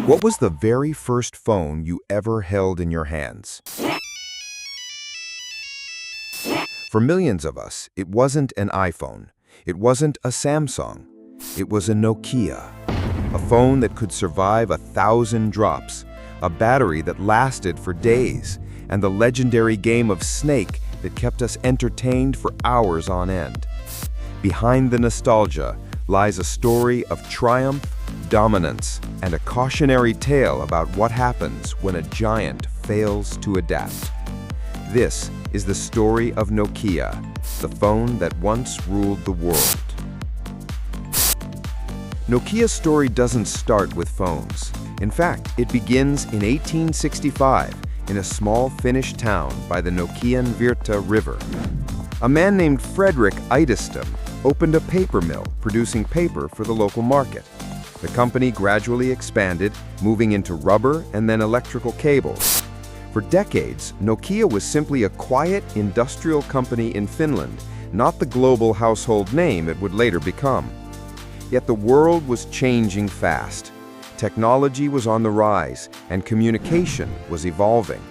What was the very first phone you ever held in your hands? For millions of us, it wasn't an iPhone. It wasn't a Samsung. It was a Nokia. A phone that could survive 1,000 drops, a battery that lasted for days, and the legendary game of Snake that kept us entertained for hours on end. Behind the nostalgia lies a story of triumph, dominance, and a cautionary tale about what happens when a giant fails to adapt. This is the story of Nokia, the phone that once ruled the world. Nokia's story doesn't start with phones. In fact, it begins in 1865 in a small Finnish town by the Nokian Virta River. A man named Frederick Idestam opened a paper mill producing paper for the local market. The company gradually expanded, moving into rubber and then electrical cables. For decades, Nokia was simply a quiet industrial company in Finland, not the global household name it would later become. Yet the world was changing fast. Technology was on the rise, and communication was evolving.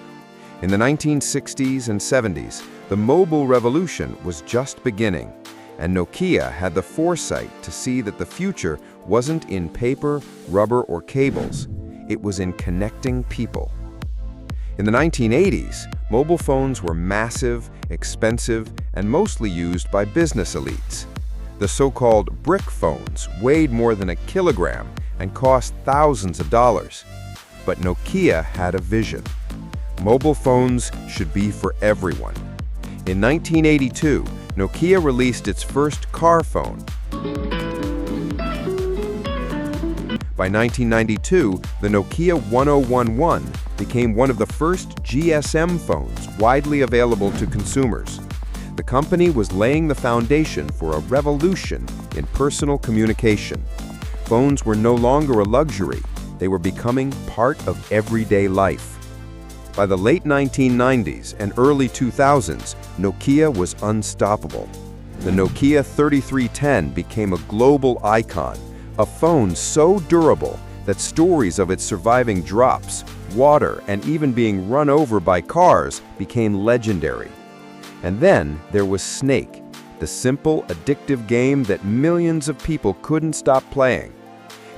In the 1960s and 70s, the mobile revolution was just beginning, and Nokia had the foresight to see that the future wasn't in paper, rubber, or cables. It was in connecting people. In the 1980s, mobile phones were massive, expensive, and mostly used by business elites. The so-called brick phones weighed more than a kilogram and cost thousands of dollars. But Nokia had a vision. Mobile phones should be for everyone. In 1982, Nokia released its first car phone. By 1992, the Nokia 1011 became one of the first GSM phones widely available to consumers. The company was laying the foundation for a revolution in personal communication. Phones were no longer a luxury. They were becoming part of everyday life. By the late 1990s and early 2000s, Nokia was unstoppable. The Nokia 3310 became a global icon, a phone so durable that stories of its surviving drops, water, and even being run over by cars became legendary. And then there was Snake, the simple, addictive game that millions of people couldn't stop playing.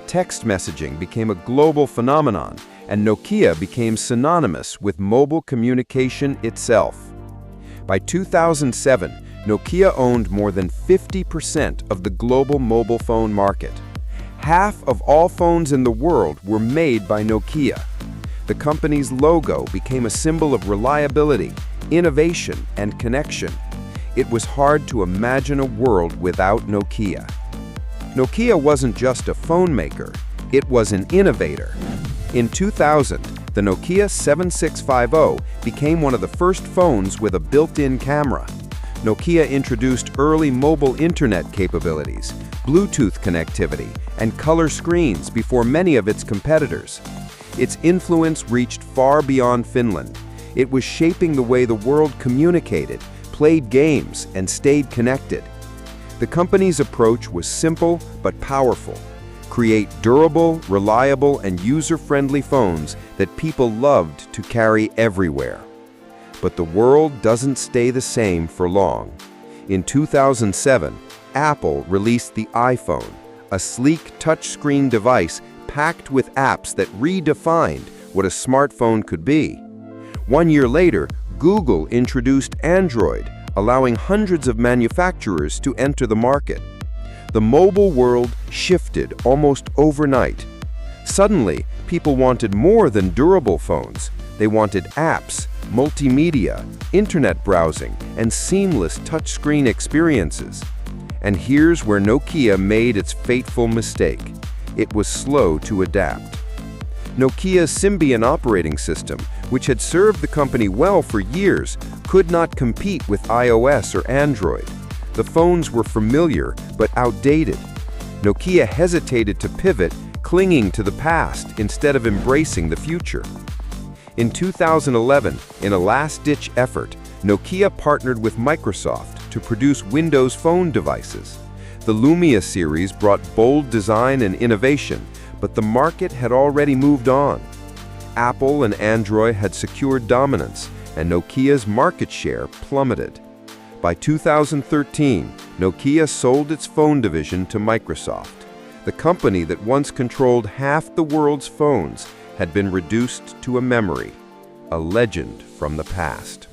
Text messaging became a global phenomenon, and Nokia became synonymous with mobile communication itself. By 2007, Nokia owned more than 50% of the global mobile phone market. Half of all phones in the world were made by Nokia. The company's logo became a symbol of reliability, innovation, and connection. It was hard to imagine a world without Nokia. Nokia wasn't just a phone maker, it was an innovator. In 2000, the Nokia 7650 became one of the first phones with a built-in camera. Nokia introduced early mobile internet capabilities, Bluetooth connectivity, and color screens before many of its competitors. Its influence reached far beyond Finland. It was shaping the way the world communicated, played games, and stayed connected. The company's approach was simple but powerful. Create durable, reliable, and user-friendly phones that people loved to carry everywhere. But the world doesn't stay the same for long. In 2007, Apple released the iPhone, a sleek touchscreen device packed with apps that redefined what a smartphone could be. 1 year later, Google introduced Android, allowing hundreds of manufacturers to enter the market. The mobile world shifted almost overnight. Suddenly, people wanted more than durable phones. They wanted apps, multimedia, internet browsing, and seamless touchscreen experiences. And here's where Nokia made its fateful mistake. It was slow to adapt. Nokia's Symbian operating system, which had served the company well for years, could not compete with iOS or Android. The phones were familiar but outdated. Nokia hesitated to pivot, clinging to the past instead of embracing the future. In 2011, in a last-ditch effort, Nokia partnered with Microsoft to produce Windows Phone devices. The Lumia series brought bold design and innovation, but the market had already moved on. Apple and Android had secured dominance, and Nokia's market share plummeted. By 2013, Nokia sold its phone division to Microsoft. The company that once controlled half the world's phones had been reduced to a memory, a legend from the past.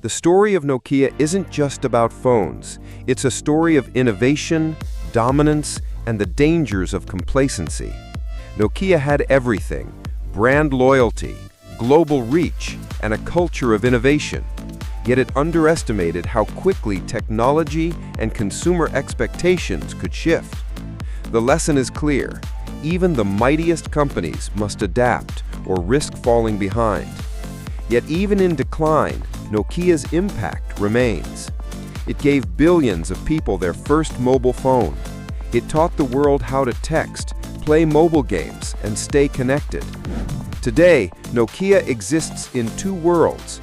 The story of Nokia isn't just about phones. It's a story of innovation, dominance, and the dangers of complacency. Nokia had everything: brand loyalty, global reach, and a culture of innovation. Yet it underestimated how quickly technology and consumer expectations could shift. The lesson is clear: even the mightiest companies must adapt or risk falling behind. Yet even in decline, Nokia's impact remains. It gave billions of people their first mobile phone. It taught the world how to text, play mobile games, and stay connected. Today, Nokia exists in two worlds.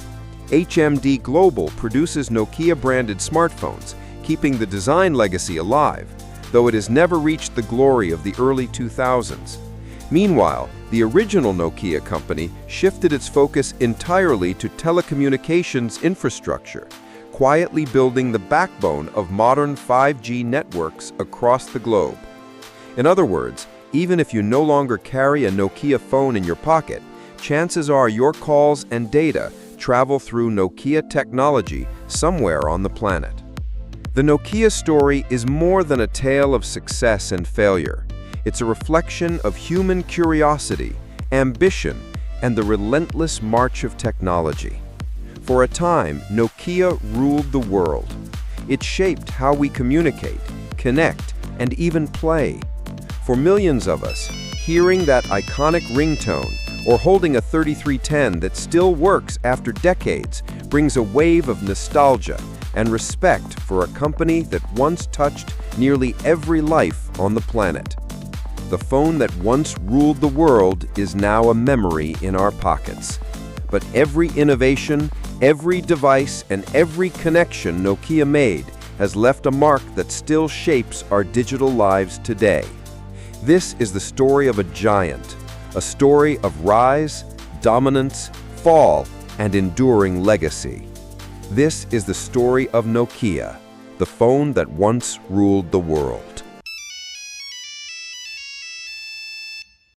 HMD Global produces Nokia-branded smartphones, keeping the design legacy alive, though it has never reached the glory of the early 2000s. Meanwhile, the original Nokia company shifted its focus entirely to telecommunications infrastructure, quietly building the backbone of modern 5G networks across the globe. In other words, even if you no longer carry a Nokia phone in your pocket, chances are your calls and data travel through Nokia technology somewhere on the planet. The Nokia story is more than a tale of success and failure. It's a reflection of human curiosity, ambition, and the relentless march of technology. For a time, Nokia ruled the world. It shaped how we communicate, connect, and even play. For millions of us, hearing that iconic ringtone or holding a 3310 that still works after decades brings a wave of nostalgia and respect for a company that once touched nearly every life on the planet. The phone that once ruled the world is now a memory in our pockets. But every innovation, every device, and every connection Nokia made has left a mark that still shapes our digital lives today. This is the story of a giant, a story of rise, dominance, fall, and enduring legacy. This is the story of Nokia, the phone that once ruled the world.